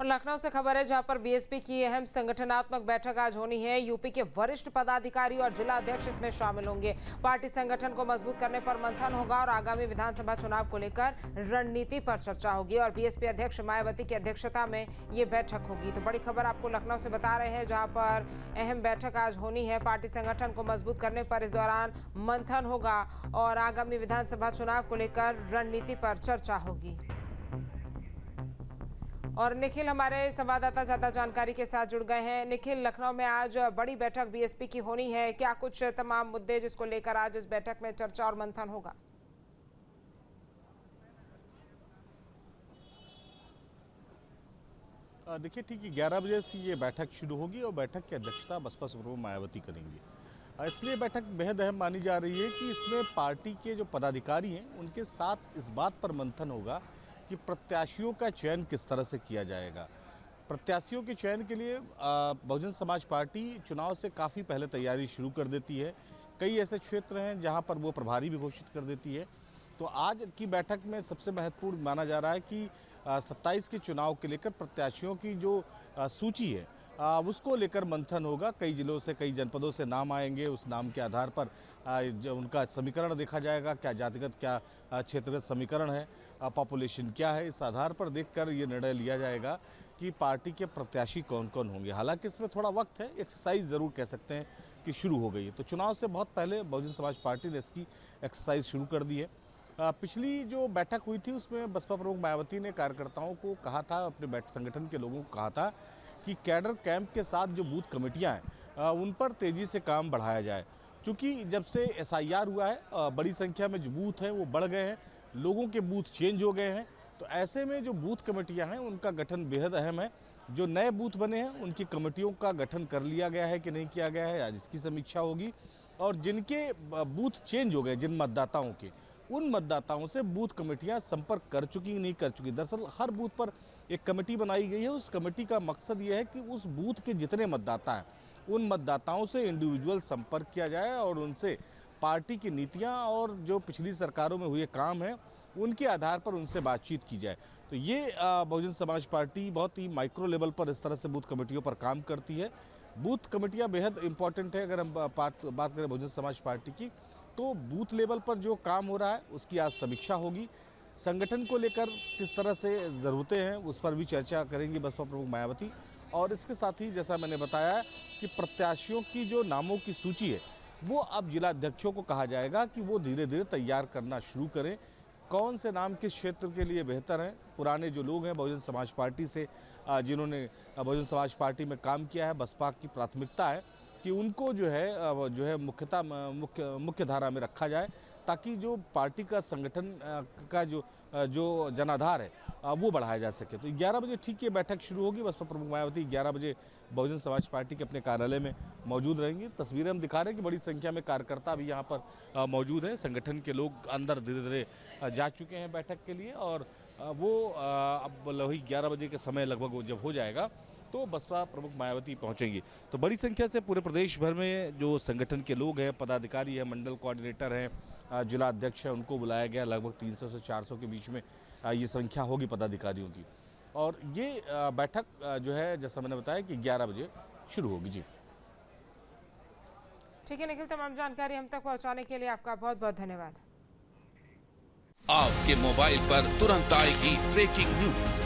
और लखनऊ से खबर है, जहां पर बीएसपी की अहम संगठनात्मक बैठक आज होनी है। यूपी के वरिष्ठ पदाधिकारी और जिला अध्यक्ष इसमें शामिल होंगे। पार्टी संगठन को मजबूत करने पर मंथन होगा और आगामी विधानसभा चुनाव को लेकर रणनीति पर चर्चा होगी। और बीएसपी अध्यक्ष मायावती की अध्यक्षता में ये बैठक होगी। तो बड़ी खबर आपको लखनऊ से बता रहे हैं, जहां पर अहम बैठक आज होनी है। पार्टी संगठन को मजबूत करने पर इस दौरान मंथन होगा और आगामी विधानसभा चुनाव को लेकर रणनीति पर चर्चा होगी। और निखिल हमारे संवाददाता ज्यादा जानकारी के साथ जुड़ गए हैं। निखिल, लखनऊ में आज बड़ी बैठक बीएसपी की होनी है, क्या कुछ तमाम मुद्दे जिसको लेकर आज इस बैठक में चर्चा और मंथन होगा? देखिए, ठीक 11 बजे से ये बैठक शुरू होगी और बैठक की अध्यक्षता बसपा सुप्रीमो मायावती करेंगी। इसलिए बैठक बेहद अहम मानी जा रही है कि इसमें पार्टी के जो पदाधिकारी हैं उनके साथ इस बात पर मंथन होगा कि प्रत्याशियों का चयन किस तरह से किया जाएगा। प्रत्याशियों के चयन के लिए बहुजन समाज पार्टी चुनाव से काफ़ी पहले तैयारी शुरू कर देती है। कई ऐसे क्षेत्र हैं जहां पर वो प्रभारी भी घोषित कर देती है। तो आज की बैठक में सबसे महत्वपूर्ण माना जा रहा है कि 27 के चुनाव के लेकर प्रत्याशियों की जो सूची है उसको लेकर मंथन होगा। कई जिलों से, कई जनपदों से नाम आएंगे। उस नाम के आधार पर जो उनका समीकरण देखा जाएगा, क्या जातिगत, क्या क्षेत्रगत समीकरण है, पॉपुलेशन क्या है। इस आधार पर देखकर ये निर्णय लिया जाएगा कि पार्टी के प्रत्याशी कौन कौन होंगे। हालांकि इसमें थोड़ा वक्त है, एक्सरसाइज ज़रूर कह सकते हैं कि शुरू हो गई है। तो चुनाव से बहुत पहले बहुजन समाज पार्टी ने इसकी एक्सरसाइज शुरू कर दी है। पिछली जो बैठक हुई थी उसमें बसपा प्रमुख मायावती ने कार्यकर्ताओं को कहा था, अपने संगठन के लोगों को कहा था कि कैडर कैंप के साथ जो बूथ कमेटियां हैं उन पर तेज़ी से काम बढ़ाया जाए। क्योंकि जब से एसआईआर हुआ है बड़ी संख्या में जो बूथ हैं वो बढ़ गए हैं, लोगों के बूथ चेंज हो गए हैं। तो ऐसे में जो बूथ कमेटियां हैं उनका गठन बेहद अहम है। जो नए बूथ बने हैं उनकी कमेटियों का गठन कर लिया गया है कि नहीं किया गया है, आज इसकी समीक्षा होगी। और जिनके बूथ चेंज हो गए, जिन मतदाताओं के, उन मतदाताओं से बूथ कमेटियां संपर्क कर चुकी नहीं कर चुकी। दरअसल हर बूथ पर एक कमेटी बनाई गई है। उस कमेटी का मकसद ये है कि उस बूथ के जितने मतदाता हैं उन मतदाताओं से इंडिविजुअल संपर्क किया जाए और उनसे पार्टी की नीतियां और जो पिछली सरकारों में हुए काम हैं उनके आधार पर उनसे बातचीत की जाए। तो ये बहुजन समाज पार्टी बहुत ही माइक्रो लेवल पर इस तरह से बूथ कमेटियों पर काम करती है। बूथ कमेटियां बेहद इंपॉर्टेंट है। अगर हम बात करें बहुजन समाज पार्टी की, तो बूथ लेवल पर जो काम हो रहा है उसकी आज समीक्षा होगी। संगठन को लेकर किस तरह से ज़रूरतें हैं उस पर भी चर्चा करेंगी बसपा प्रमुख मायावती। और इसके साथ ही जैसा मैंने बताया कि प्रत्याशियों की जो नामों की सूची है वो अब जिला अध्यक्षों को कहा जाएगा कि वो धीरे धीरे तैयार करना शुरू करें। कौन से नाम किस क्षेत्र के लिए बेहतर हैं। पुराने जो लोग हैं बहुजन समाज पार्टी से, जिन्होंने बहुजन समाज पार्टी में काम किया है, बसपा की प्राथमिकता है कि उनको जो है मुख्य धारा में रखा जाए, ताकि जो पार्टी का संगठन का जो जनाधार है वो बढ़ाया जा सके। तो 11 बजे ठीक ये बैठक शुरू होगी। बसपा प्रमुख मायावती 11 बजे बहुजन समाज पार्टी के अपने कार्यालय में मौजूद रहेंगी। तस्वीरें हम दिखा रहे हैं कि बड़ी संख्या में कार्यकर्ता भी यहाँ पर मौजूद हैं। संगठन के लोग अंदर धीरे धीरे जा चुके हैं बैठक के लिए और वो अब वही 11 बजे के समय लगभग जब हो जाएगा तो बसपा प्रमुख मायावती पहुंचेंगी। तो बड़ी संख्या से पूरे प्रदेश भर में जो संगठन के लोग हैं, पदाधिकारी हैं, मंडल कोऑर्डिनेटर हैं, जिला अध्यक्ष हैं, उनको बुलाया गया। लगभग 300 से 400 के बीच में ये संख्या होगी पदाधिकारियों की। और ये बैठक जो है, जैसा मैंने बताया कि 11 बजे शुरू होगी। जी ठीक है निखिल, तमाम जानकारी हम तक पहुंचाने के लिए आपका बहुत बहुत धन्यवाद। आपके मोबाइल पर तुरंत आएगी ब्रेकिंग न्यूज।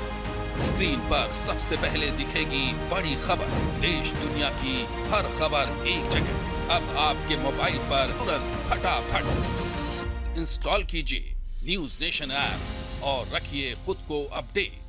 स्क्रीन पर सबसे पहले दिखेगी बड़ी खबर। देश दुनिया की हर खबर एक जगह। अब आपके मोबाइल पर तुरंत फटाफट इंस्टॉल कीजिए न्यूज़ नेशन ऐप और रखिए खुद को अपडेट।